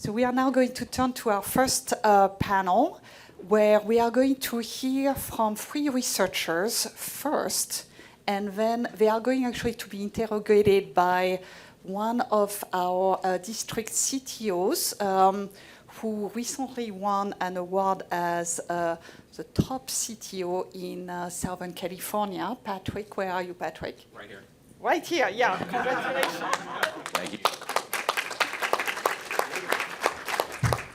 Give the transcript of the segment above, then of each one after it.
So we are now going to turn to our first panel, where we are going to hear from 3 researchers first, and then they are going actually to be interrogated by one of our district CTOs, who recently won an award as the top CTO in Southern California. Patrick, where are you, Patrick? Right here. Right here, yeah, congratulations. Thank you.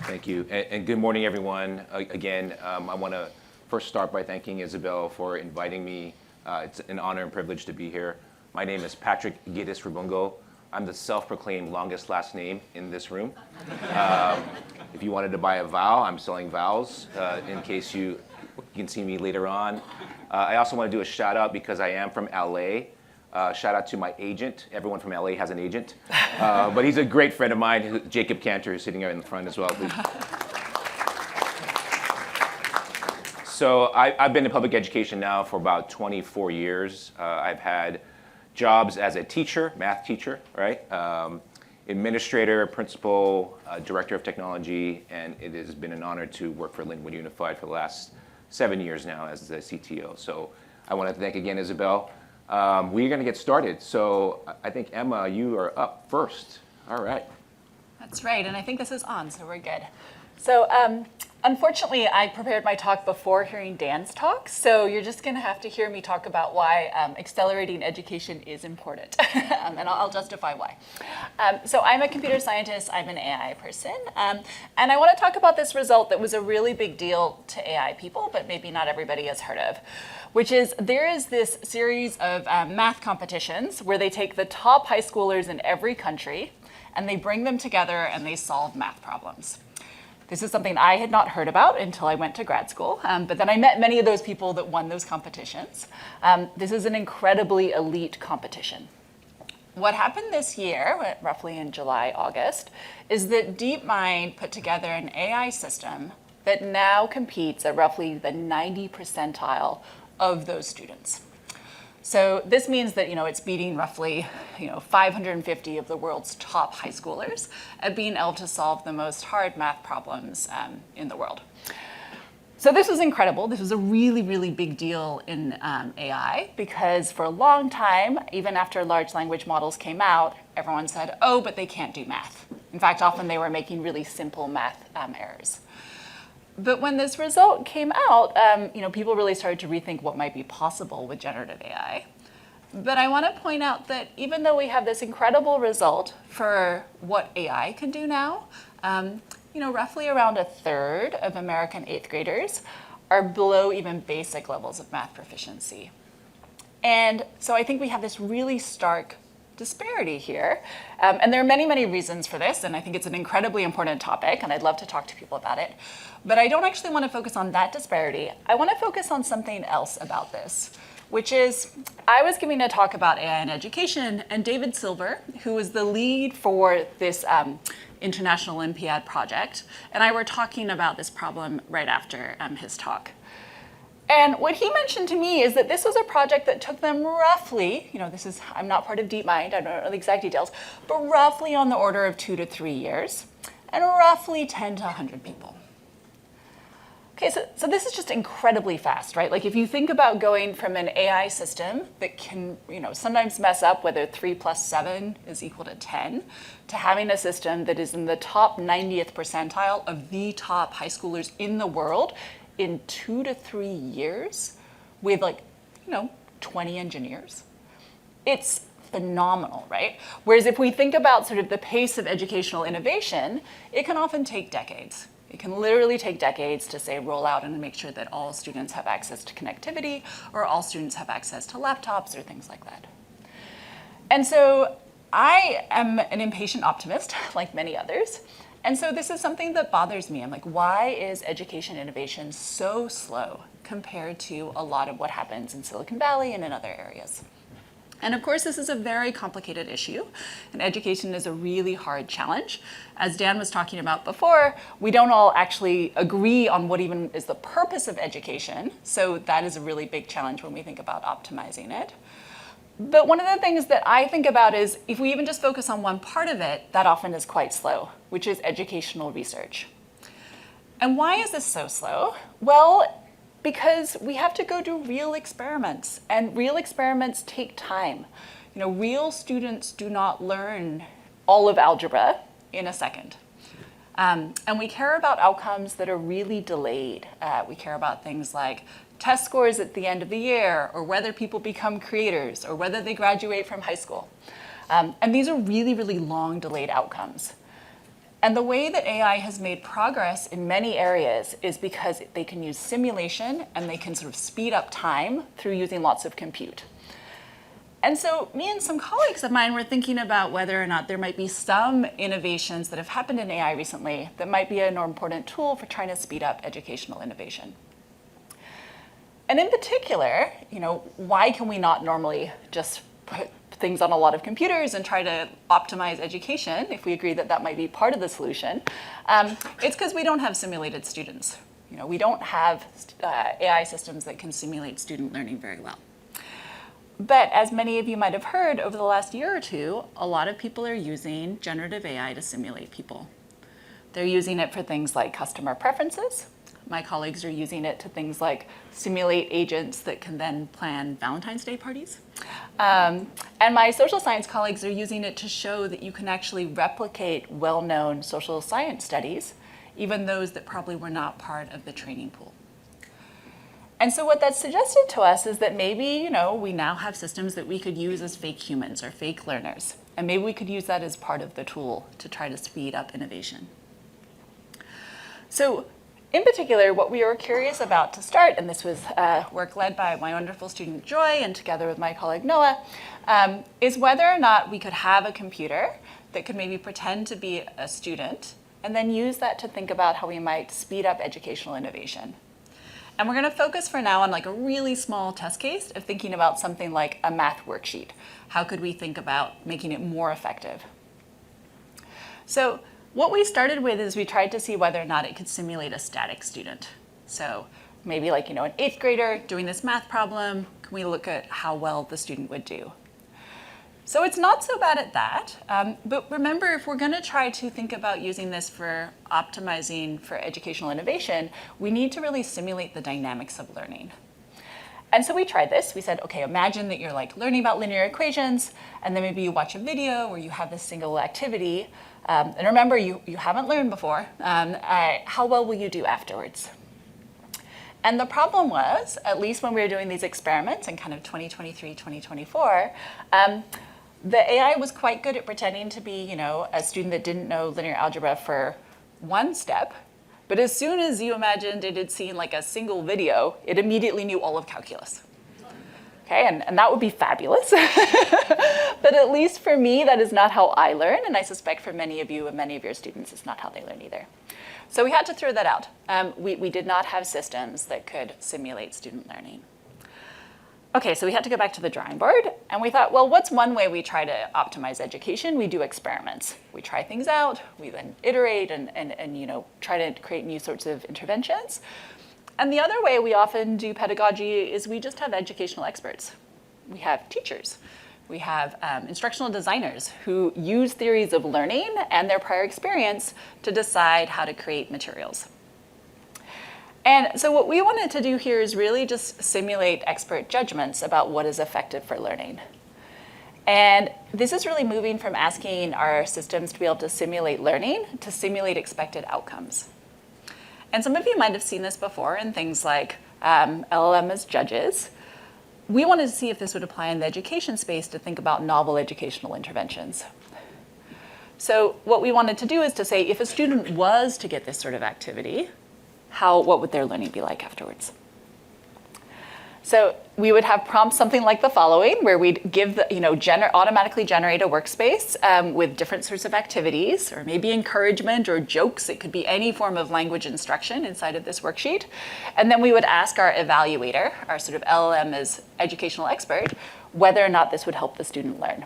Thank you, and good morning, everyone. Again, I want to first start by thanking Isabel for inviting me. It's an honor and privilege to be here. My name is Patrick Gittisriboongul. I'm the self-proclaimed longest last name in this room. If you wanted to buy a vowel, I'm selling vowels in case you can see me later on. I also want to do a shout out because I am from LA. Shout out to my agent. Everyone from LA has an agent. But he's a great friend of mine, Jacob Cantor, who's sitting here in the front as well. So I've been in public education now for about 24 years. I've had jobs as a teacher, math teacher, right? Administrator, principal, director of technology, and it has been an honor to work for Lynwood Unified for the last 7 years now as the CTO. So I want to thank again Isabel. We're going to get started. So I think, Emma, you are up first. All right. That's right. And I think this is on, so we're good. So unfortunately, I prepared my talk before hearing Dan's talk. So you're just going to have to hear me talk about why accelerating education is important. And I'll justify why. So I'm a computer scientist. I'm an AI person. And I want to talk about this result that was a really big deal to AI people, but maybe not everybody has heard of, which is there is this series of math competitions where they take the top high schoolers in every country and they bring them together and they solve math problems. This is something I had not heard about until I went to grad school, but then I met many of those people that won those competitions. This is an incredibly elite competition. What happened this year, roughly in July, August, is that DeepMind put together an AI system that now competes at roughly the 90 percentile of those students. So this means that it's beating roughly 550 of the world's top high schoolers at being able to solve the most hard math problems in the world. So this was incredible. This was a really, really big deal in AI because for a long time, even after large language models came out, everyone said, oh, but they can't do math. In fact, often they were making really simple math errors. But when this result came out, people really started to rethink what might be possible with generative AI. But I want to point out that even though we have this incredible result for what AI can do now, roughly around a third of American 8th graders are below even basic levels of math proficiency. And so I think we have this really stark disparity here. And there are many, many reasons for this, and I think it's an incredibly important topic, and I'd love to talk to people about it. But I don't actually want to focus on that disparity. I want to focus on something else about this, which is I was giving a talk about AI in education, and David Silver, who was the lead for this International Olympiad project, and I were talking about this problem right after his talk. And what he mentioned to me is that this was a project that took them roughly, I'm not part of DeepMind, I don't know the exact details, but roughly on the order of 2 to 3 years, and roughly 10 to 100 people. Okay, so this is just incredibly fast, right? Like if you think about going from an AI system that can, sometimes mess up whether 3 plus 7 is equal to 10, to having a system that is in the top 90th percentile of the top high schoolers in the world in 2 to 3 years with 20 engineers. It's phenomenal, right? Whereas if we think about sort of the pace of educational innovation, it can often take decades. It can literally take decades to say roll out and make sure that all students have access to connectivity or all students have access to laptops or things like that. And so I am an impatient optimist like many others. And so this is something that bothers me. I'm like, why is education innovation so slow compared to a lot of what happens in Silicon Valley and in other areas? And of course, this is a very complicated issue, and education is a really hard challenge. As Dan was talking about before, we don't all actually agree on what even is the purpose of education, so that is a really big challenge when we think about optimizing it. But one of the things that I think about is if we even just focus on one part of it, that often is quite slow, which is educational research. And why is this so slow? Well, because we have to go do real experiments, and real experiments take time. Real students do not learn all of algebra in a second. And we care about outcomes that are really delayed. We care about things like test scores at the end of the year, or whether people become creators, or whether they graduate from high school. And these are really, really long delayed outcomes. And the way that AI has made progress in many areas is because they can use simulation and they can sort of speed up time through using lots of compute. And so me and some colleagues of mine were thinking about whether or not there might be some innovations that have happened in AI recently that might be an important tool for trying to speed up educational innovation. And in particular, why can we not normally just put things on a lot of computers and try to optimize education, if we agree that that might be part of the solution? It's because we don't have simulated students. We don't have AI systems that can simulate student learning very well. But as many of you might have heard, over the last year or two, a lot of people are using generative AI to simulate people. They're using it for things like customer preferences. My colleagues are using it to things like simulate agents that can then plan Valentine's Day parties. And my social science colleagues are using it to show that you can actually replicate well-known social science studies, even those that probably were not part of the training pool. And so what that suggested to us is that maybe, we now have systems that we could use as fake humans or fake learners. And maybe we could use that as part of the tool to try to speed up innovation. So in particular, what we were curious about to start, and this was work led by my wonderful student Joy and together with my colleague Noah, is whether or not we could have a computer that could maybe pretend to be a student and then use that to think about how we might speed up educational innovation. And we're going to focus for now on a really small test case of thinking about something like a math worksheet. How could we think about making it more effective? So what we started with is we tried to see whether or not it could simulate a static student. So maybe an 8th grader doing this math problem, can we look at how well the student would do? So it's not so bad at that, but remember, if we're going to try to think about using this for optimizing for educational innovation, we need to really simulate the dynamics of learning. And so we tried this. We said, okay, imagine that you're learning about linear equations, and then maybe you watch a video where you have this single activity. And remember, you haven't learned before. How well will you do afterwards? And the problem was, at least when we were doing these experiments in kind of 2023, 2024, the AI was quite good at pretending to be, a student that didn't know linear algebra for one step. But as soon as you imagined it had seen a single video, it immediately knew all of calculus. Okay, and that would be fabulous. But at least for me, that is not how I learn. And I suspect for many of you and many of your students, it's not how they learn either. So we had to throw that out. We did not have systems that could simulate student learning. Okay, so we had to go back to the drawing board. And we thought, well, what's one way we try to optimize education? We do experiments. We try things out. We then iterate and try to create new sorts of interventions. And the other way we often do pedagogy is we just have educational experts. We have teachers. We have instructional designers who use theories of learning and their prior experience to decide how to create materials. And so what we wanted to do here is really just simulate expert judgments about what is effective for learning. And this is really moving from asking our systems to be able to simulate learning to simulate expected outcomes. And some of you might have seen this before in things like LLM as judges. We wanted to see if this would apply in the education space to think about novel educational interventions. So what we wanted to do is to say, if a student was to get this sort of activity, what would their learning be like afterwards? So we would have prompts something like the following, where we'd give automatically generate a workspace with different sorts of activities, or maybe encouragement or jokes. It could be any form of language instruction inside of this worksheet. And then we would ask our evaluator, our sort of LLM as educational expert, whether or not this would help the student learn.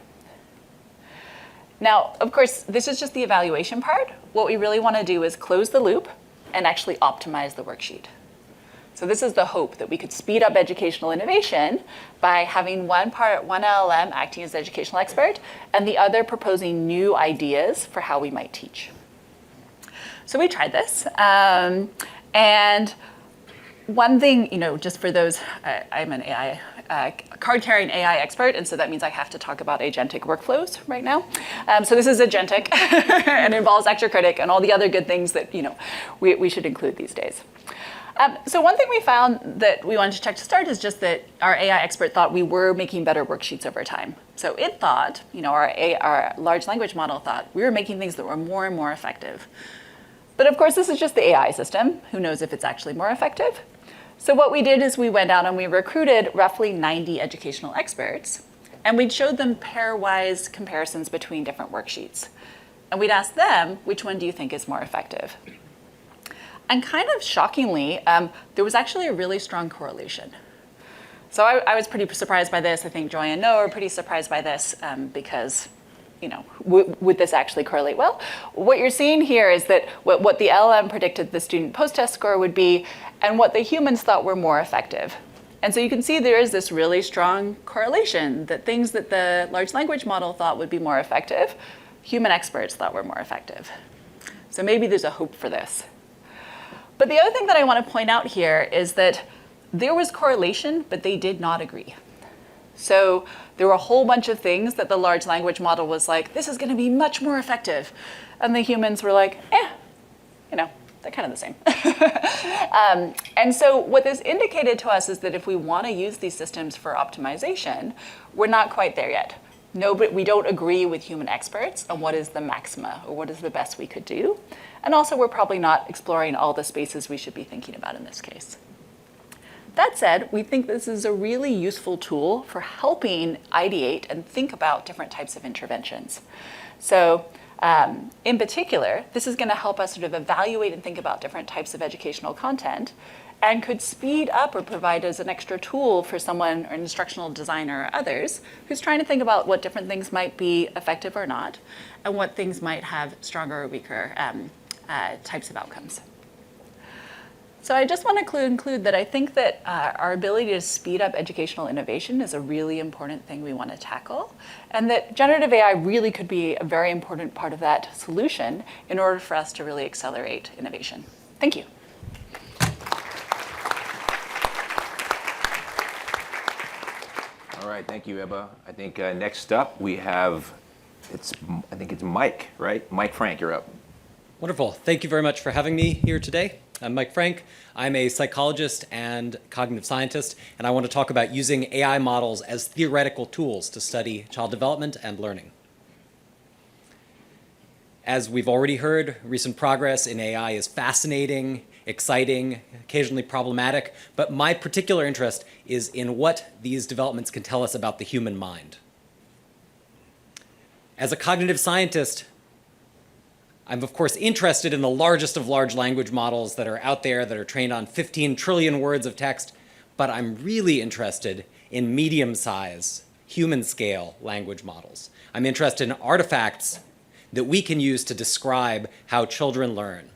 Now, of course, this is just the evaluation part. What we really want to do is close the loop and actually optimize the worksheet. So this is the hope, that we could speed up educational innovation by having one LLM acting as the educational expert and the other proposing new ideas for how we might teach. So we tried this. And one thing, just for those, I'm an AI, card-carrying AI expert, and so that means I have to talk about agentic workflows right now. So this is agentic and involves actor-critic and all the other good things that, we should include these days. So one thing we found that we wanted to check to start is just that our AI expert thought we were making better worksheets over time. So it thought, our large language model thought we were making things that were more and more effective. But of course, this is just the AI system. Who knows if it's actually more effective? So what we did is we went out and we recruited roughly 90 educational experts, and we showed them pairwise comparisons between different worksheets. And we'd ask them, which one do you think is more effective? And kind of shockingly, there was actually a really strong correlation. So I was pretty surprised by this. I think Joy and Noah are pretty surprised by this because, would this actually correlate well? What you're seeing here is that what the LLM predicted the student post-test score would be and what the humans thought were more effective. And so you can see there is this really strong correlation that things that the large language model thought would be more effective, human experts thought were more effective. So maybe there's a hope for this. But the other thing that I want to point out here is that there was correlation, but they did not agree. So there were a whole bunch of things that the large language model was like, this is going to be much more effective. And the humans were like, they're kind of the same. And so what this indicated to us is that if we want to use these systems for optimization, we're not quite there yet. No, but we don't agree with human experts on what is the maxima or what is the best we could do. And also, we're probably not exploring all the spaces we should be thinking about in this case. That said, we think this is a really useful tool for helping ideate and think about different types of interventions. So in particular, this is going to help us sort of evaluate and think about different types of educational content and could speed up or provide as an extra tool for someone, or an instructional designer or others, who's trying to think about what different things might be effective or not, and what things might have stronger or weaker types of outcomes. So I just want to conclude that I think that our ability to speed up educational innovation is a really important thing we want to tackle, and that generative AI really could be a very important part of that solution in order for us to really accelerate innovation. Thank you. All right, thank you, Ebba. I think next up we have, I think it's Mike, right? Mike Frank, you're up. Wonderful. Thank you very much for having me here today. I'm Mike Frank. I'm a psychologist and cognitive scientist, and I want to talk about using AI models as theoretical tools to study child development and learning. As we've already heard, recent progress in AI is fascinating, exciting, occasionally problematic, but my particular interest is in what these developments can tell us about the human mind. As a cognitive scientist, I'm of course interested in the largest of large language models that are out there that are trained on 15 trillion words of text, but I'm really interested in medium-size, human-scale language models. I'm interested in artifacts that we can use to describe how children learn.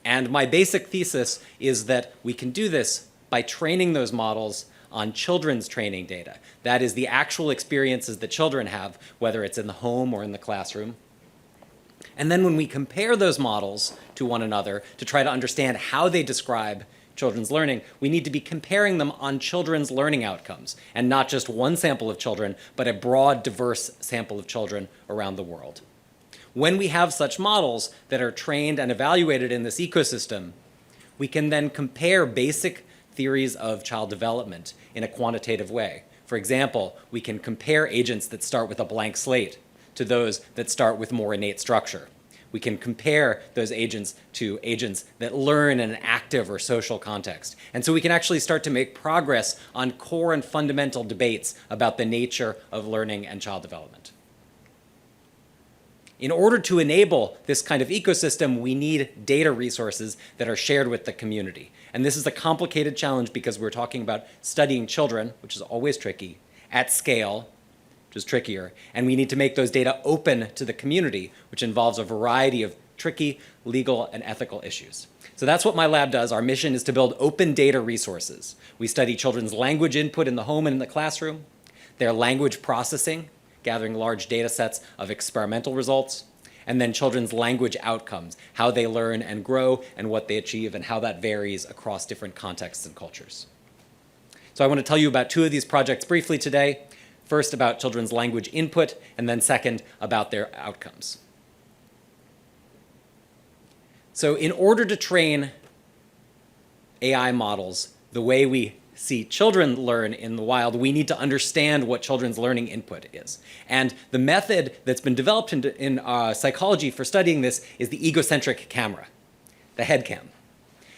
And my basic thesis is that we can do this by training those models on children's training data. That is the actual experiences that children have, whether it's in the home or in the classroom. And then when we compare those models to one another to try to understand how they describe children's learning, we need to be comparing them on children's learning outcomes, and not just one sample of children, but a broad, diverse sample of children around the world. When we have such models that are trained and evaluated in this ecosystem, we can then compare basic theories of child development in a quantitative way. For example, we can compare agents that start with a blank slate to those that start with more innate structure. We can compare those agents to agents that learn in an active or social context. And so we can actually start to make progress on core and fundamental debates about the nature of learning and child development. In order to enable this kind of ecosystem, we need data resources that are shared with the community. And this is a complicated challenge because we're talking about studying children, which is always tricky, at scale, which is trickier. And we need to make those data open to the community, which involves a variety of tricky legal and ethical issues. So that's what my lab does. Our mission is to build open data resources. We study children's language input in the home and in the classroom, their language processing, gathering large data sets of experimental results, and then children's language outcomes, how they learn and grow and what they achieve and how that varies across different contexts and cultures. So I want to tell you about two of these projects briefly today. First about children's language input, and then second about their outcomes. So in order to train AI models the way we see children learn in the wild, we need to understand what children's learning input is. And the method that's been developed in psychology for studying this is the egocentric camera, the head cam.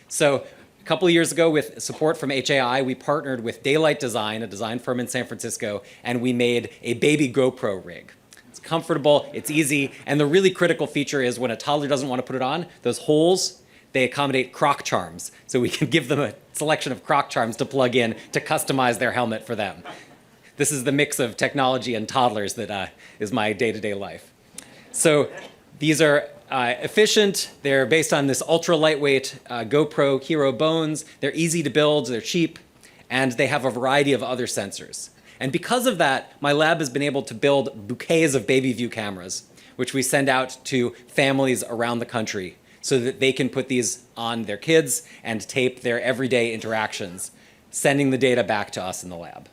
So a couple of years ago, with support from HAI, we partnered with Daylight Design, a design firm in San Francisco, and we made a baby GoPro rig. It's comfortable, it's easy, and the really critical feature is when a toddler doesn't want to put it on, those holes, they accommodate croc charms. So we can give them a selection of croc charms to plug in to customize their helmet for them. This is the mix of technology and toddlers that is my day-to-day life. So these are efficient. They're based on this ultra lightweight GoPro Hero bones. They're easy to build, they're cheap, and they have a variety of other sensors. And because of that, my lab has been able to build bouquets of BabyView cameras, which we send out to families around the country so that they can put these on their kids and tape their everyday interactions, sending the data back to us in the lab.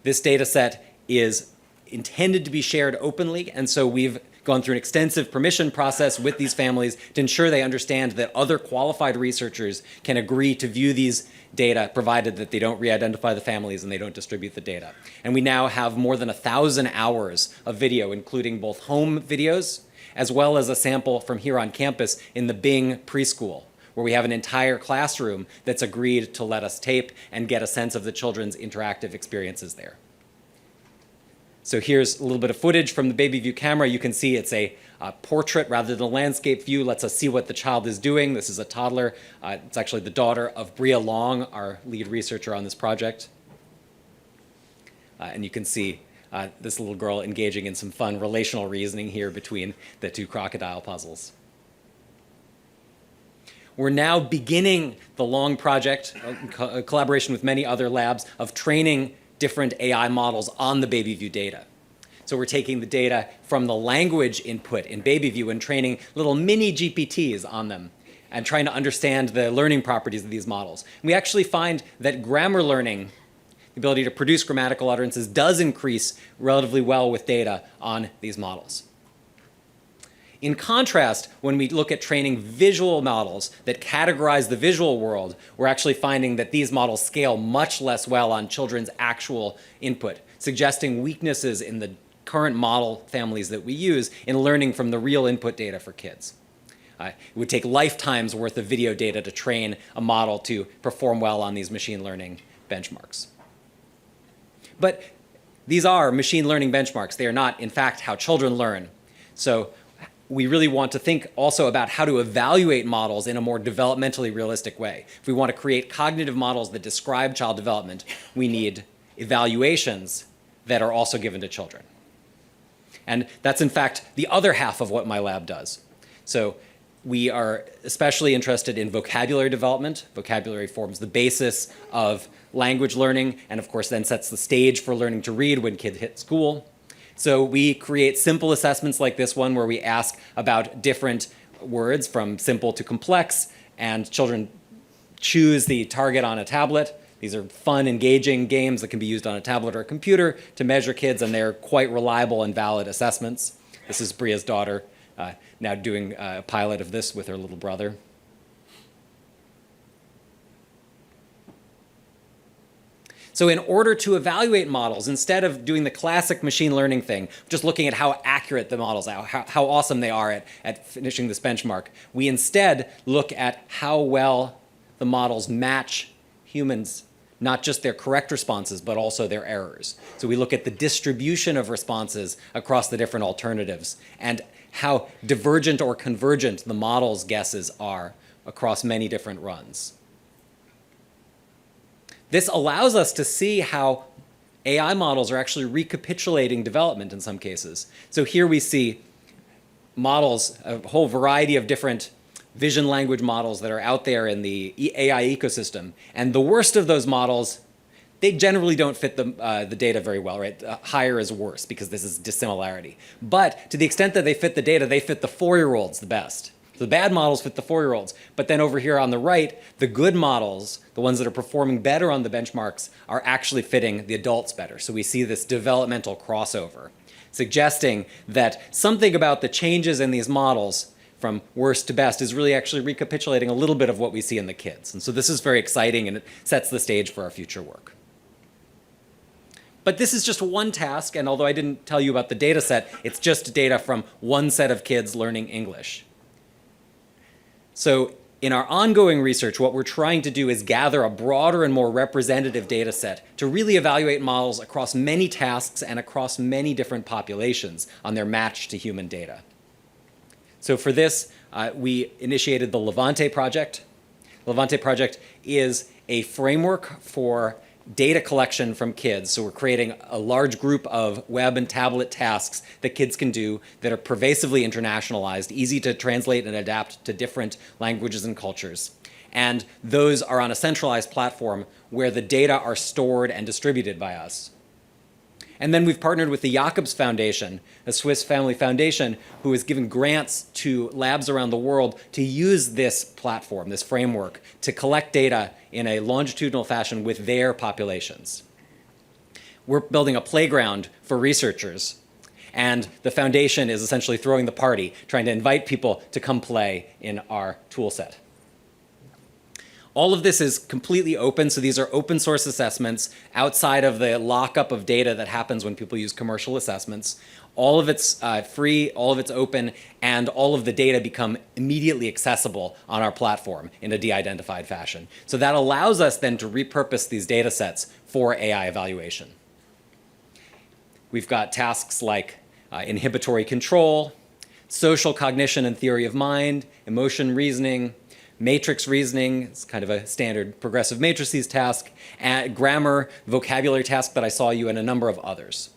This data set is intended to be shared openly, and so we've gone through an extensive permission process with these families to ensure they understand that other qualified researchers can agree to view these data, provided that they don't re-identify the families and they don't distribute the data. And we now have more than 1,000 hours of video, including both home videos, as well as a sample from here on campus in the Bing preschool, where we have an entire classroom that's agreed to let us tape and get a sense of the children's interactive experiences there. So here's a little bit of footage from the BabyView camera. You can see it's a portrait rather than a landscape view. Lets us see what the child is doing. This is a toddler. It's actually the daughter of Bria Long, our lead researcher on this project. And you can see this little girl engaging in some fun relational reasoning here between the two crocodile puzzles. We're now beginning the long project, in collaboration with many other labs, of training different AI models on the BabyView data. So we're taking the data from the language input in BabyView and training little mini GPTs on them and trying to understand the learning properties of these models. And we actually find that grammar learning, the ability to produce grammatical utterances, does increase relatively well with data on these models. In contrast, when we look at training visual models that categorize the visual world, we're actually finding that these models scale much less well on children's actual input, suggesting weaknesses in the current model families that we use in learning from the real input data for kids. It would take lifetimes worth of video data to train a model to perform well on these machine learning benchmarks. But these are machine learning benchmarks. They are not, in fact, how children learn. So we really want to think also about how to evaluate models in a more developmentally realistic way. If we want to create cognitive models that describe child development, we need evaluations that are also given to children. And that's, in fact, the other half of what my lab does. So we are especially interested in vocabulary development. Vocabulary forms the basis of language learning and, of course, then sets the stage for learning to read when kids hit school. So we create simple assessments like this one where we ask about different words from simple to complex, and children choose the target on a tablet. These are fun, engaging games that can be used on a tablet or a computer to measure kids, and they're quite reliable and valid assessments. This is Bria's daughter now doing a pilot of this with her little brother. So in order to evaluate models, instead of doing the classic machine learning thing, just looking at how accurate the models are, how awesome they are at finishing this benchmark, we instead look at how well the models match humans, not just their correct responses, but also their errors. So we look at the distribution of responses across the different alternatives and how divergent or convergent the model's guesses are across many different runs. This allows us to see how AI models are actually recapitulating development in some cases. So here we see models, a whole variety of different vision language models that are out there in the AI ecosystem. And the worst of those models, they generally don't fit the data very well, right? Higher is worse because this is dissimilarity. But to the extent that they fit the data, they fit the 4-year-olds the best. So the bad models fit the 4-year-olds. But then over here on the right, the good models, the ones that are performing better on the benchmarks, are actually fitting the adults better. So we see this developmental crossover, suggesting that something about the changes in these models from worst to best is really actually recapitulating a little bit of what we see in the kids. And so this is very exciting, and it sets the stage for our future work. But this is just one task, and although I didn't tell you about the data set, it's just data from one set of kids learning English. So in our ongoing research, what we're trying to do is gather a broader and more representative data set to really evaluate models across many tasks and across many different populations on their match to human data. So for this, we initiated the Levante project. The Levante project is a framework for data collection from kids. So we're creating a large group of web and tablet tasks that kids can do that are pervasively internationalized, easy to translate and adapt to different languages and cultures. And those are on a centralized platform where the data are stored and distributed by us. And then we've partnered with the Jacobs Foundation, a Swiss family foundation, who is giving grants to labs around the world to use this platform, this framework, to collect data in a longitudinal fashion with their populations. We're building a playground for researchers, and the foundation is essentially throwing the party, trying to invite people to come play in our tool set. All of this is completely open, so these are open source assessments outside of the lockup of data that happens when people use commercial assessments. All of it's free, all of it's open, and all of the data become immediately accessible on our platform in a de-identified fashion. So that allows us then to repurpose these data sets for AI evaluation. We've got tasks like inhibitory control, social cognition and theory of mind, emotion reasoning, matrix reasoning, it's kind of a standard progressive matrices task, and grammar, vocabulary task that I saw you, and a number of others.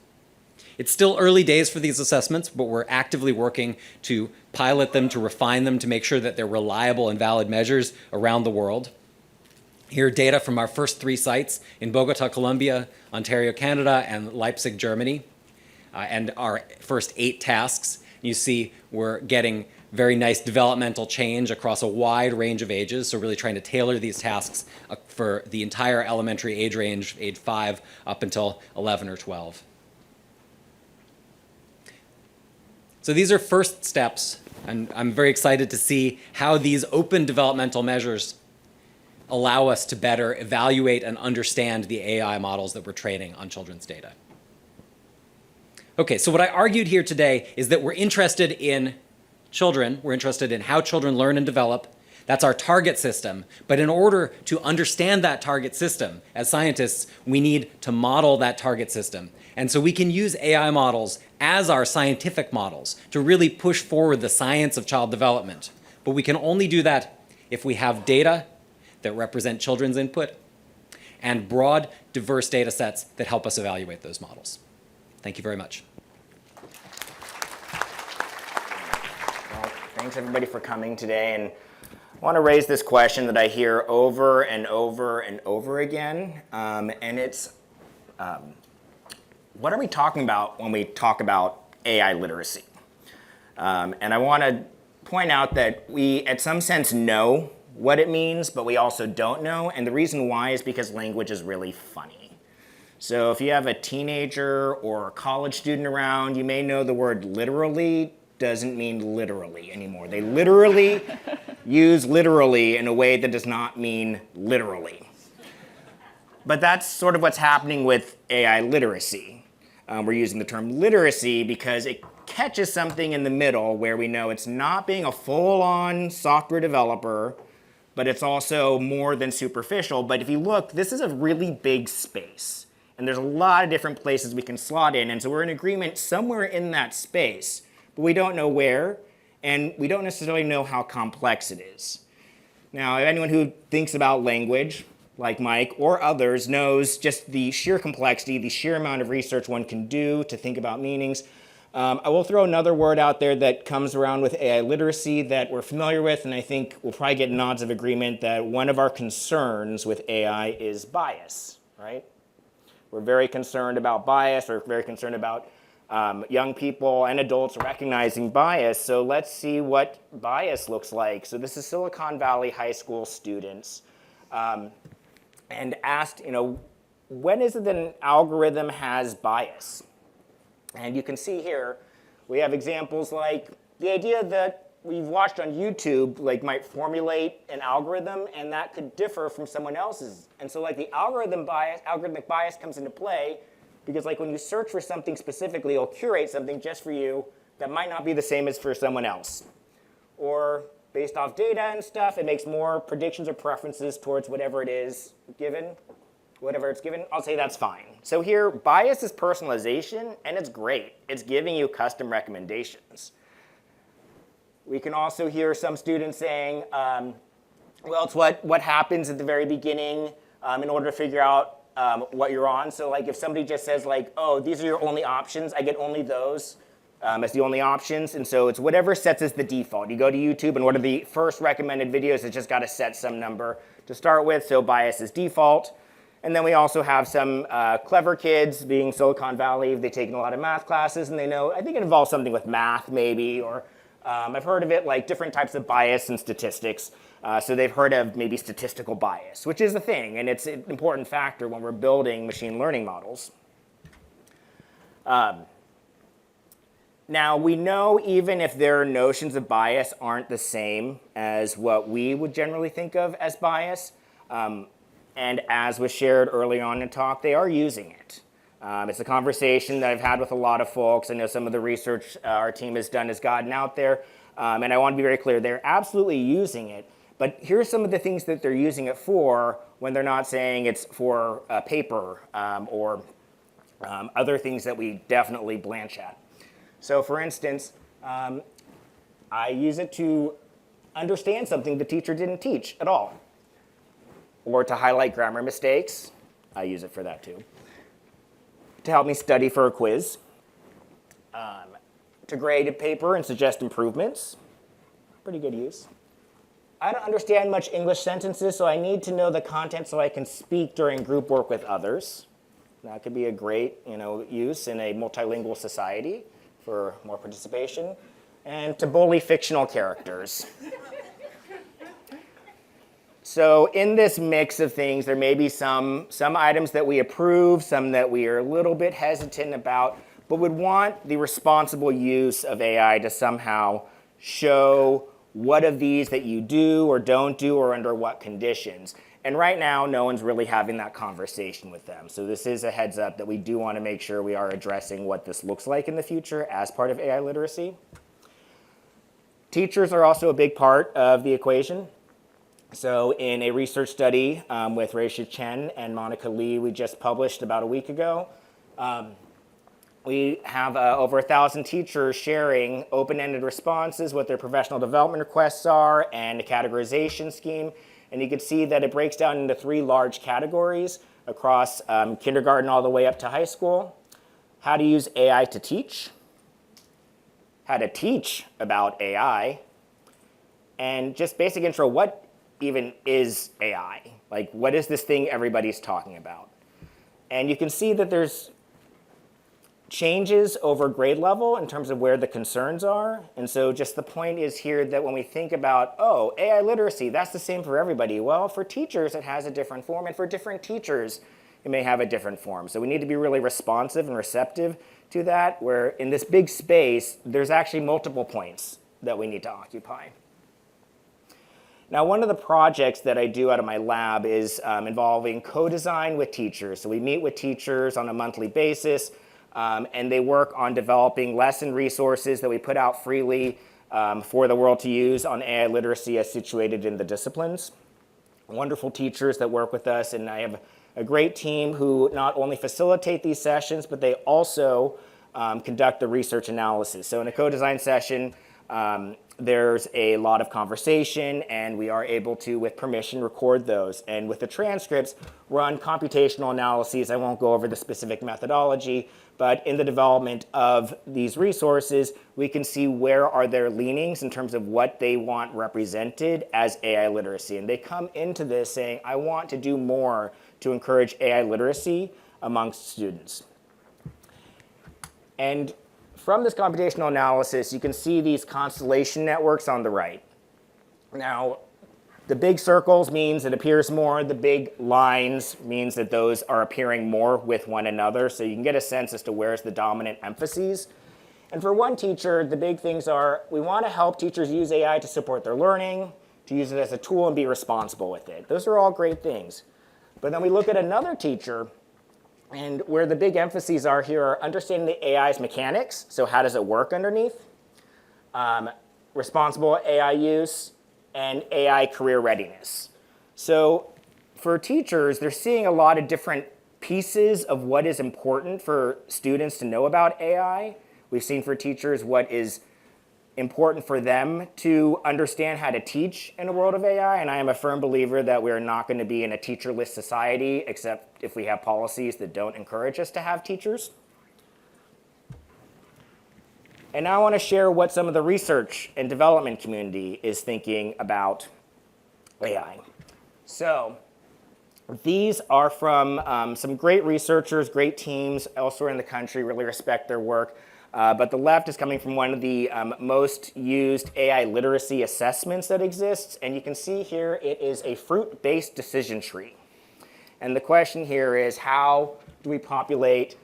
It's still early days for these assessments, but we're actively working to pilot them, to refine them, to make sure that they're reliable and valid measures around the world. Here are data from our first 3 sites in Bogota, Colombia, Ontario, Canada, and Leipzig, Germany, and our first 8 tasks. You see we're getting very nice developmental change across a wide range of ages, so really trying to tailor these tasks for the entire elementary age range, age 5 up until 11 or 12. So these are first steps, and I'm very excited to see how these open developmental measures allow us to better evaluate and understand the AI models that we're training on children's data. Okay, so what I argued here today is that we're interested in children, we're interested in how children learn and develop. That's our target system. But in order to understand that target system, as scientists, we need to model that target system. And so we can use AI models as our scientific models to really push forward the science of child development. But we can only do that if we have data that represent children's input and broad, diverse data sets that help us evaluate those models. Thank you very much. Thanks everybody for coming today, and I want to raise this question that I hear over and over and over again, and it's what are we talking about when we talk about AI literacy? And I want to point out that we, at some sense, know what it means, but we also don't know, and the reason why is because language is really funny. So if you have a teenager or a college student around, you may know the word literally doesn't mean literally anymore. They literally use literally in a way that does not mean literally. But that's sort of what's happening with AI literacy. We're using the term literacy because it catches something in the middle where we know it's not being a full-on software developer, but it's also more than superficial. But if you look, this is a really big space. And there's a lot of different places we can slot in. And so we're in agreement somewhere in that space. But we don't know where, and we don't necessarily know how complex it is. Now, anyone who thinks about language, like Mike or others, knows just the sheer complexity, the sheer amount of research one can do to think about meanings. I will throw another word out there that comes around with AI literacy that we're familiar with, and I think we'll probably get nods of agreement that one of our concerns with AI is bias, right? We're very concerned about bias. We're very concerned about young people and adults recognizing bias. So let's see what bias looks like. So this is Silicon Valley high school students, and asked, when is it that an algorithm has bias? And you can see here, we have examples like the idea that we've watched on YouTube might formulate an algorithm, and that could differ from someone else's. And so the algorithmic bias comes into play because when you search for something specifically, it'll curate something just for you that might not be the same as for someone else. Or based off data and stuff, it makes more predictions or preferences towards whatever it is given. Whatever it's given, I'll say that's fine. So here, bias is personalization, and it's great. It's giving you custom recommendations. We can also hear some students saying, well, it's what happens at the very beginning in order to figure out what you're on. So if somebody just says oh, these are your only options, I get only those as the only options. And so it's whatever sets as the default. You go to YouTube, and what are the first recommended videos? It's just got to set some number to start with, so bias is default. And then we also have some clever kids, being Silicon Valley. They've taken a lot of math classes, and they know, I think it involves something with math maybe, or I've heard of it different types of bias in statistics. So they've heard of maybe statistical bias, which is a thing, and it's an important factor when we're building machine learning models. Now, we know even if their notions of bias aren't the same as what we would generally think of as bias, and as was shared early on in the talk, they are using it. It's a conversation that I've had with a lot of folks. I know some of the research our team has done has gotten out there. And I want to be very clear, they're absolutely using it. But here's some of the things that they're using it for when they're not saying it's for paper or other things that we definitely blanch at. So for instance, I use it to understand something the teacher didn't teach at all. Or to highlight grammar mistakes. I use it for that too. To help me study for a quiz. To grade a paper and suggest improvements. Pretty good use. I don't understand much English sentences, so I need to know the content so I can speak during group work with others. That could be a great use in a multilingual society for more participation. And to bully fictional characters. So in this mix of things, there may be some items that we approve, some that we are a little bit hesitant about, but would want the responsible use of AI to somehow show what of these that you do or don't do or under what conditions. And right now, no one's really having that conversation with them. So this is a heads up that we do want to make sure we are addressing what this looks like in the future as part of AI literacy. Teachers are also a big part of the equation. So in a research study with Reisha Chen and Monica Lee we just published about a week ago, we have over 1,000 teachers sharing open-ended responses, what their professional development requests are, and a categorization scheme. And you can see that it breaks down into 3 large categories across kindergarten all the way up to high school. How to use AI to teach, how to teach about AI, and just basic intro, what even is AI? What is this thing everybody's talking about? And you can see that there's changes over grade level in terms of where the concerns are. And so just the point is here that when we think about, oh, AI literacy, that's the same for everybody. Well, for teachers, it has a different form. And for different teachers, it may have a different form. So we need to be really responsive and receptive to that, where in this big space, there's actually multiple points that we need to occupy. Now, one of the projects that I do out of my lab is involving co-design with teachers. So we meet with teachers on a monthly basis, and they work on developing lesson resources that we put out freely for the world to use on AI literacy as situated in the disciplines. Wonderful teachers that work with us, and I have a great team who not only facilitate these sessions, but they also conduct the research analysis. So in a co-design session, There's a lot of conversation, and we are able to, with permission, record those. And with the transcripts, run computational analyses. I won't go over the specific methodology, but in the development of these resources, we can see where are their leanings in terms of what they want represented as AI literacy. And they come into this saying, I want to do more to encourage AI literacy amongst students. And from this computational analysis, you can see these constellation networks on the right. Now, the big circles means it appears more. The big lines means that those are appearing more with one another. So you can get a sense as to where's the dominant emphases. And for one teacher, the big things are we want to help teachers use AI to support their learning, to use it as a tool and be responsible with it. Those are all great things. But then we look at another teacher, and where the big emphases are here are understanding the AI's mechanics, so how does it work underneath, responsible AI use, and AI career readiness. So for teachers, they're seeing a lot of different pieces of what is important for students to know about AI. We've seen for teachers what is important for them to understand how to teach in a world of AI, and I am a firm believer that we're not going to be in a teacherless society except if we have policies that don't encourage us to have teachers. And now I want to share what some of the research and development community is thinking about AI. So these are from some great researchers, great teams elsewhere in the country, really respect their work. But the left is coming from one of the most used AI literacy assessments that exists. And you can see here it is a fruit-based decision tree. And the question here is, how do we populate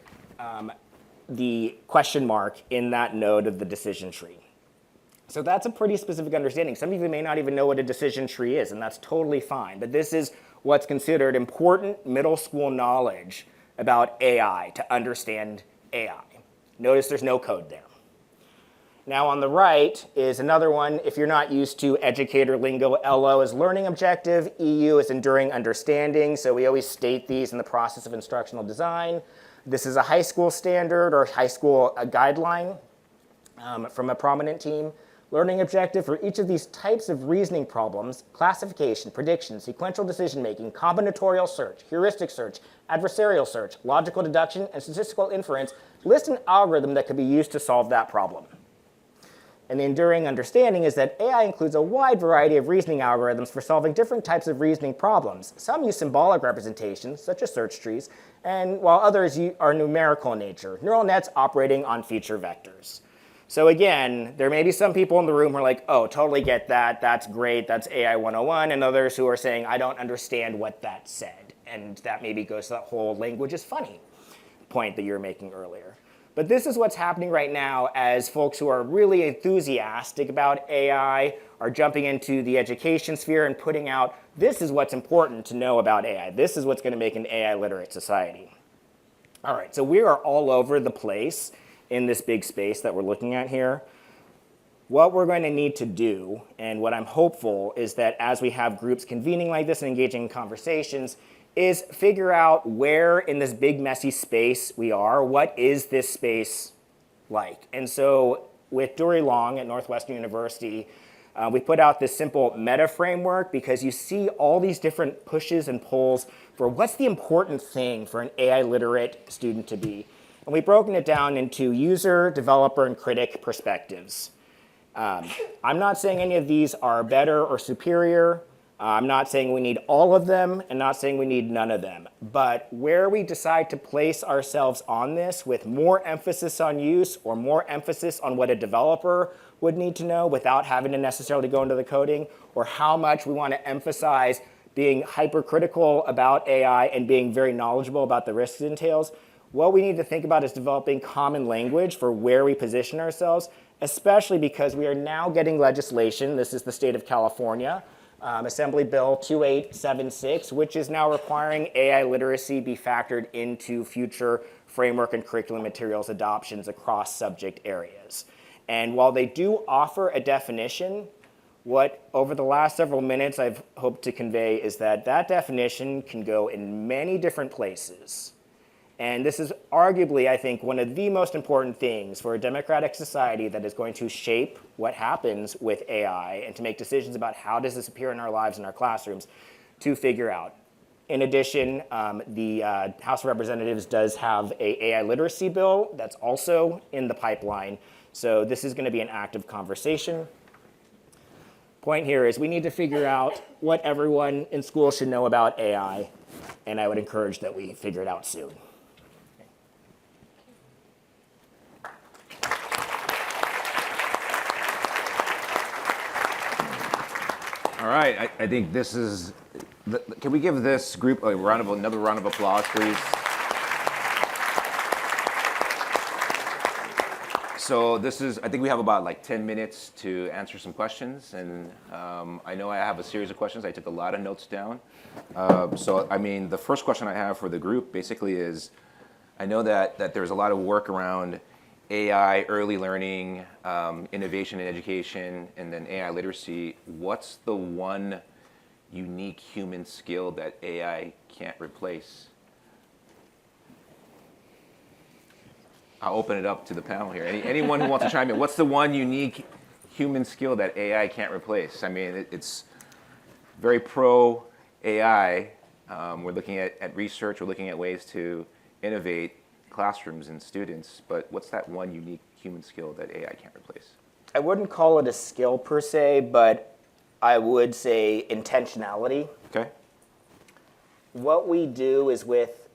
the question mark in that node of the decision tree? So that's a pretty specific understanding. Some of you may not even know what a decision tree is, and that's totally fine. But this is what's considered important middle school knowledge about AI to understand AI. Notice there's no code there. Now on the right is another one. If you're not used to educator lingo, LO is learning objective, EU is enduring understanding. So we always state these in the process of instructional design. This is a high school standard or high school guideline from a prominent team. Learning objective for each of these types of reasoning problems: classification, prediction, sequential decision-making, combinatorial search, heuristic search, adversarial search, logical deduction, and statistical inference. List an algorithm that could be used to solve that problem. And the enduring understanding is that AI includes a wide variety of reasoning algorithms for solving different types of reasoning problems. Some use symbolic representations, such as search trees, and while others are numerical in nature, neural nets operating on feature vectors. So again, there may be some people in the room who are like, oh, totally get that, that's great, that's AI 101, and others who are saying, I don't understand what that said. And that maybe goes to that whole language is funny point that you were making earlier. But this is what's happening right now as folks who are really enthusiastic about AI are jumping into the education sphere and putting out, this is what's important to know about AI. This is what's going to make an AI literate society. All right, so we are all over the place in this big space that we're looking at here. What we're going to need to do, and what I'm hopeful, is that as we have groups convening like this and engaging in conversations, is figure out where in this big messy space we are. What is this space like? And so with Dory Long at Northwestern University, we put out this simple meta framework because you see all these different pushes and pulls for what's the important thing for an AI literate student to be. And we've broken it down into user, developer, and critic perspectives. I'm not saying any of these are better or superior. I'm not saying we need all of them and not saying we need none of them. But where we decide to place ourselves on this with more emphasis on use or more emphasis on what a developer would need to know without having to necessarily go into the coding, or how much we want to emphasize being hypercritical about AI and being very knowledgeable about the risks it entails, what we need to think about is developing common language for where we position ourselves, especially because we are now getting legislation. This is the state of California. Assembly Bill 2876, which is now requiring AI literacy be factored into future framework and curriculum materials adoptions across subject areas. And while they do offer a definition, what over the last several minutes I've hoped to convey is that that definition can go in many different places. And this is arguably, I think, one of the most important things for a democratic society that is going to shape what happens with AI and to make decisions about how does this appear in our lives in our classrooms to figure out. In addition, the House of Representatives does have an AI literacy bill that's also in the pipeline. So this is going to be an active conversation. Point here is we need to figure out what everyone in school should know about AI, and I would encourage that we figure it out soon. All right, I think this is, can we give this group another round of applause, please? So this is, I think we have about like 10 minutes to answer some questions, and I know I have a series of questions. I took a lot of notes down. So I mean, the first question I have for the group basically is, I know that there's a lot of work around AI, early learning, innovation in education, and then AI literacy. What's the one unique human skill that AI can't replace? I'll open it up to the panel here. Anyone who wants to chime in, what's the one unique human skill that AI can't replace? I mean, it's very pro AI. We're looking at research, we're looking at ways to innovate classrooms and students, but what's that one unique human skill that AI can't replace? I wouldn't call it a skill per se, but I would say intentionality. Okay. What we do is with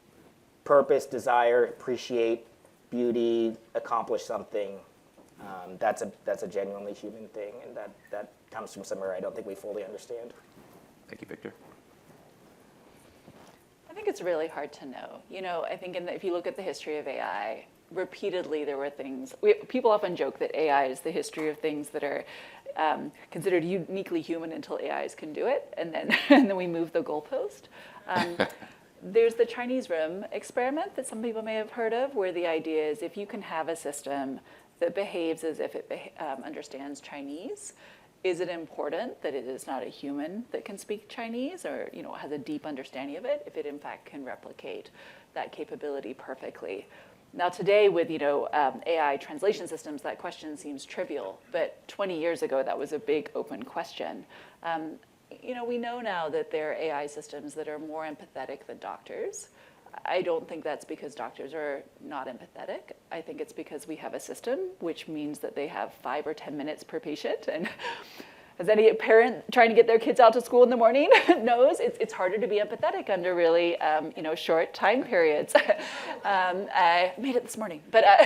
purpose, desire, appreciate, beauty, accomplish something. That's a genuinely human thing, and that comes from somewhere I don't think we fully understand. Thank you, Victor. I think it's really hard to know. You know, I think if you look at the history of AI, repeatedly there were things, people often joke that AI is the history of things that are considered uniquely human until AIs can do it, and then we move the goalpost. There's the Chinese room experiment that some people may have heard of, where the idea is if you can have a system that behaves as if it understands Chinese, is it important that it is not a human that can speak Chinese or has a deep understanding of it if it in fact can replicate that capability perfectly? Now today with AI translation systems, that question seems trivial, but 20 years ago that was a big open question. We know now that there are AI systems that are more empathetic than doctors. I don't think that's because doctors are not empathetic. I think it's because we have a system, which means that they have 5 or 10 minutes per patient. And as any parent trying to get their kids out to school in the morning knows, it's harder to be empathetic under really short time periods. I made it this morning, but I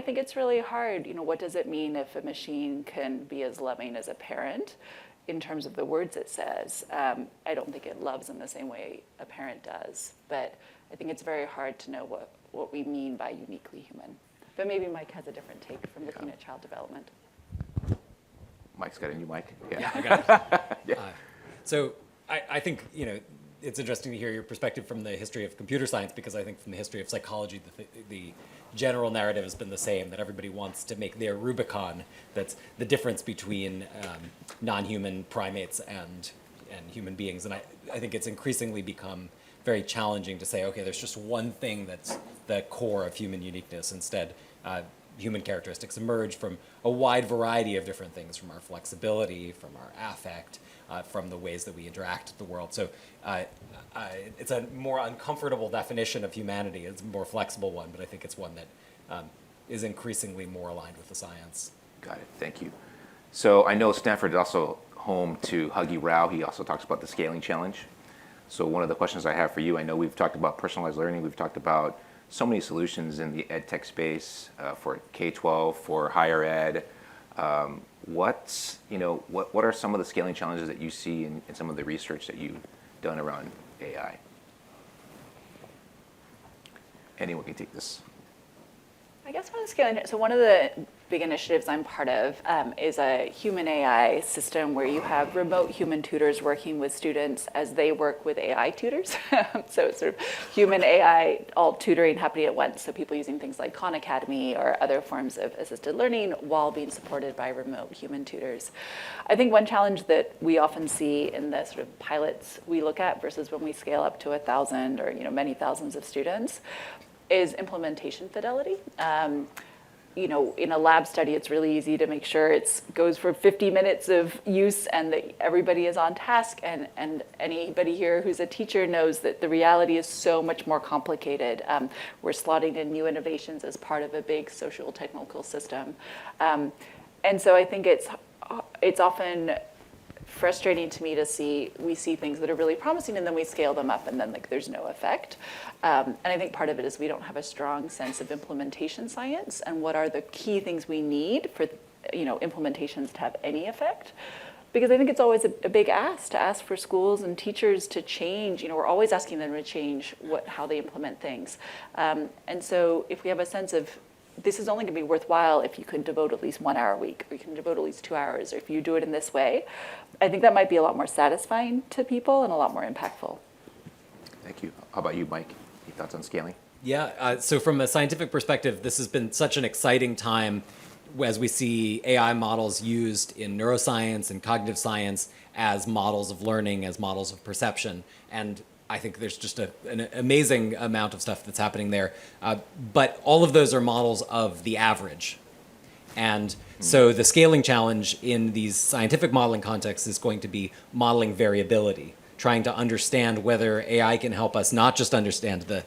think it's really hard. What does it mean if a machine can be as loving as a parent? In terms of the words it says, I don't think it loves in the same way a parent does. But I think it's very hard to know what we mean by uniquely human. But maybe Mike has a different take from looking at child development. Mike's got a new mic. Yeah, I got it. So I think it's interesting to hear your perspective from the history of computer science, because I think from the history of psychology, the general narrative has been the same, that everybody wants to make their Rubicon that's the difference between non-human primates and human beings. And I think it's increasingly become very challenging to say, okay, there's just one thing that's the core of human uniqueness. Instead, human characteristics emerge from a wide variety of different things, from our flexibility, from our affect, from the ways that we interact with the world. So it's a more uncomfortable definition of humanity. It's a more flexible one, but I think it's one that is increasingly more aligned with the science. Got it, thank you. So I know Stanford is also home to Huggy Rao. He also talks about the scaling challenge. So one of the questions I have for you, I know we've talked about personalized learning, we've talked about so many solutions in the ed tech space for K-12, for higher ed. What are some of the scaling challenges that you see in some of the research that you've done around AI? Anyone can take this. I guess one of the scaling, so one of the big initiatives I'm part of is a human AI system where you have remote human tutors working with students as they work with AI tutors. So it's sort of human AI all tutoring happening at once. So people using things like Khan Academy or other forms of assisted learning while being supported by remote human tutors. I think one challenge that we often see in the sort of pilots we look at versus when we scale up to 1,000 or many thousands of students is implementation fidelity. In a lab study, it's really easy to make sure it goes for 50 minutes of use and that everybody is on task. And anybody here who's a teacher knows that the reality is so much more complicated. We're slotting in new innovations as part of a big social technical system. And so I think it's often frustrating to me to see things that are really promising and then we scale them up and then there's no effect. And I think part of it is we don't have a strong sense of implementation science and what are the key things we need for implementations to have any effect. Because I think it's always a big ask to ask for schools and teachers to change. We're always asking them to change how they implement things. And so if we have a sense of this is only going to be worthwhile if you can devote at least 1 hour a week, or you can devote at least 2 hours, or if you do it in this way, I think that might be a lot more satisfying to people and a lot more impactful. Thank you. How about you, Mike? Any thoughts on scaling? Yeah, so from a scientific perspective, this has been such an exciting time as we see AI models used in neuroscience and cognitive science as models of learning, as models of perception. And I think there's just an amazing amount of stuff that's happening there. But all of those are models of the average. And so the scaling challenge in these scientific modeling contexts is going to be modeling variability, trying to understand whether AI can help us not just understand the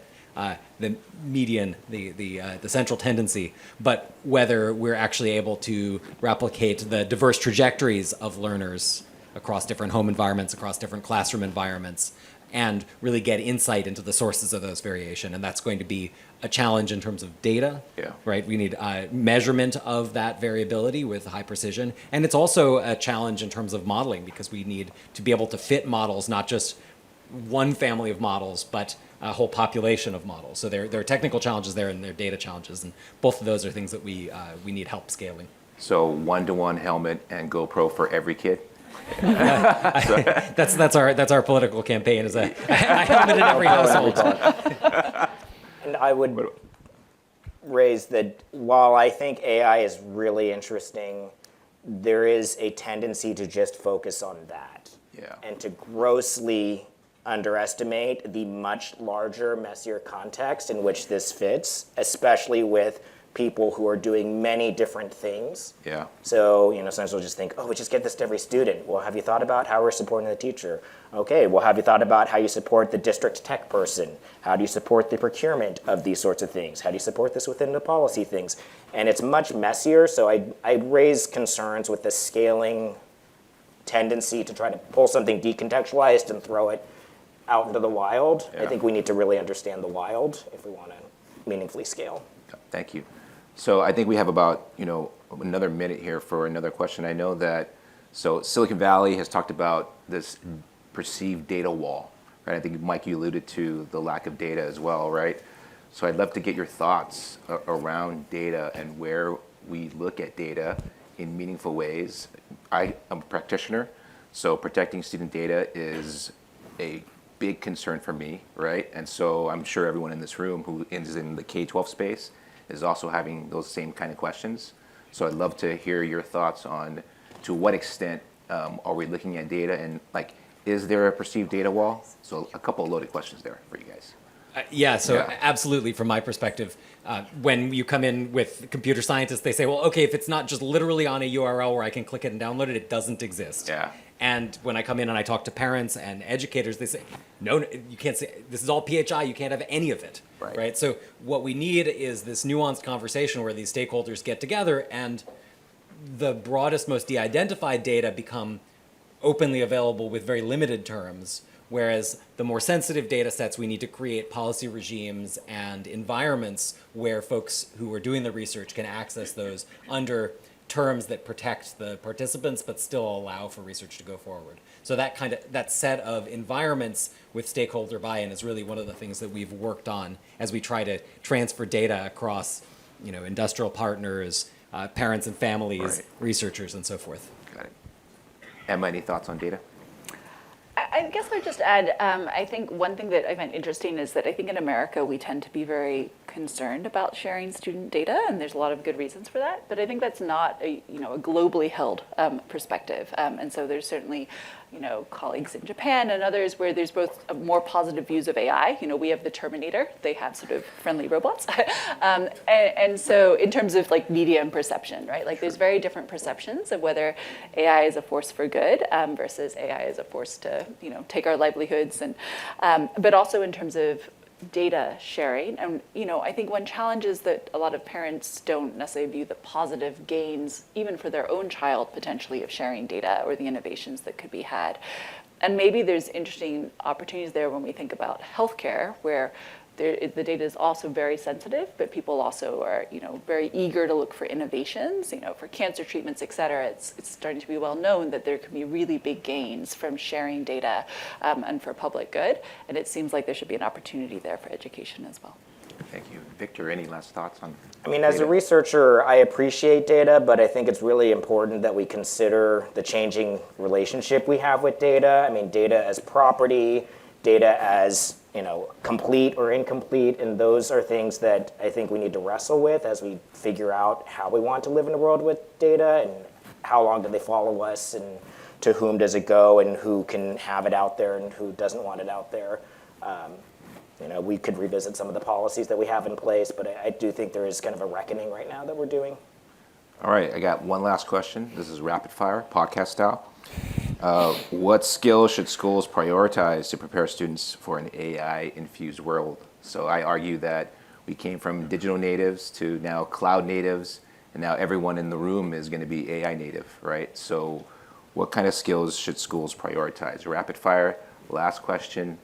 median, the central tendency, but whether we're actually able to replicate the diverse trajectories of learners across different home environments, across different classroom environments, and really get insight into the sources of those variation. And that's going to be a challenge in terms of data, right? We need measurement of that variability with high precision. And it's also a challenge in terms of modeling because we need to be able to fit models, not just one family of models, but a whole population of models. So there are technical challenges there and there are data challenges. And both of those are things that we need help scaling. So 1-to-1 helmet and GoPro for every kid? That's our political campaign. Is a helmet in every household. And I would raise that while I think AI is really interesting, there is a tendency to just focus on that and to grossly underestimate the much larger, messier context in which this fits, especially with people who are doing many different things. Yeah. So, sometimes we'll just think, we just get this to every student. Well, have you thought about how we're supporting the teacher? Okay, well, have you thought about how you support the district tech person? How do you support the procurement of these sorts of things? How do you support this within the policy things? And it's much messier, so I'd raise concerns with the scaling tendency to try to pull something decontextualized and throw it out into the wild. I think we need to really understand the wild if we want to meaningfully scale. Thank you. So I think we have about another minute here for another question. I know that Silicon Valley has talked about this perceived data wall, right? I think Mike, you alluded to the lack of data as well, right? So I'd love to get your thoughts around data and where we look at data in meaningful ways. I am a practitioner, so protecting student data is a big concern for me, right? And so I'm sure everyone in this room who is in the K-12 space is also having those same kind of questions. So I'd love to hear your thoughts on to what extent are we looking at data and is there a perceived data wall? So a couple of loaded questions there for you guys. Absolutely, from my perspective, when you come in with computer scientists, they say, well, okay, if it's not just literally on a URL where I can click it and download it, it doesn't exist. Yeah. And when I come in and I talk to parents and educators, they say, no, you can't say, this is all PHI, you can't have any of it, right? So what we need is this nuanced conversation where these stakeholders get together and the broadest, most de-identified data become openly available with very limited terms, whereas the more sensitive data sets, we need to create policy regimes and environments where folks who are doing the research can access those under terms that protect the participants but still allow for research to go forward. So that set of environments with stakeholder buy-in is really one of the things that we've worked on as we try to transfer data across industrial partners, parents and families, Right. researchers, and so forth. Got it. Emma, any thoughts on data? I guess I'd just add, I think one thing that I find interesting is that I think in America we tend to be very concerned about sharing student data, and there's a lot of good reasons for that. But I think that's not a globally held perspective, and so there's certainly colleagues in Japan and others where there's both more positive views of AI. We have the Terminator; they have sort of friendly robots, and so in terms of like media and perception, right? Like there's very different perceptions of whether AI is a force for good versus AI is a force to take our livelihoods, and but also in terms of data sharing. And I think one challenge is that a lot of parents don't necessarily view the positive gains, even for their own child, potentially, of sharing data or the innovations that could be had. And maybe there's interesting opportunities there when we think about healthcare, where the data is also very sensitive, but people also are, very eager to look for innovations, for cancer treatments, et cetera. It's starting to be well known that there can be really big gains from sharing data and for public good. And it seems like there should be an opportunity there for education as well. Thank you. Victor, any last thoughts on As a researcher, I appreciate data, but I think it's really important that we consider the changing relationship we have with data. Data as property, data as complete or incomplete, and those are things that I think we need to wrestle with as we figure out how we want to live in a world with data, and how long do they follow us, and to whom does it go, and who can have it out there and who doesn't want it out there. We could revisit some of the policies that we have in place, but I do think there is kind of a reckoning right now that we're doing. All right, I got one last question. This is rapid fire, podcast style. What skills should schools prioritize to prepare students for an AI-infused world? So I argue that we came from digital natives to now cloud natives, and now everyone in the room is going to be AI native, right? So what kind of skills should schools prioritize? Rapid fire, last question.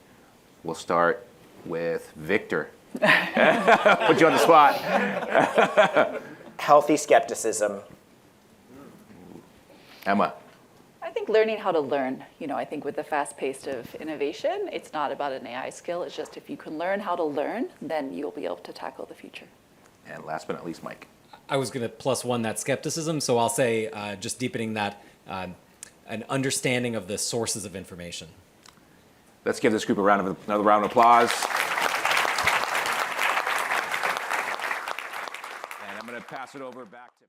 We'll start with Victor. Put you on the spot. Healthy skepticism. Emma. I think learning how to learn. I think with the fast pace of innovation, it's not about an AI skill. It's just if you can learn how to learn, then you'll be able to tackle the future. And last but not least, Mike. I was going to +1 that skepticism, so I'll say just deepening that, an understanding of the sources of information. Let's give this group another round of applause. And I'm going to pass it over back to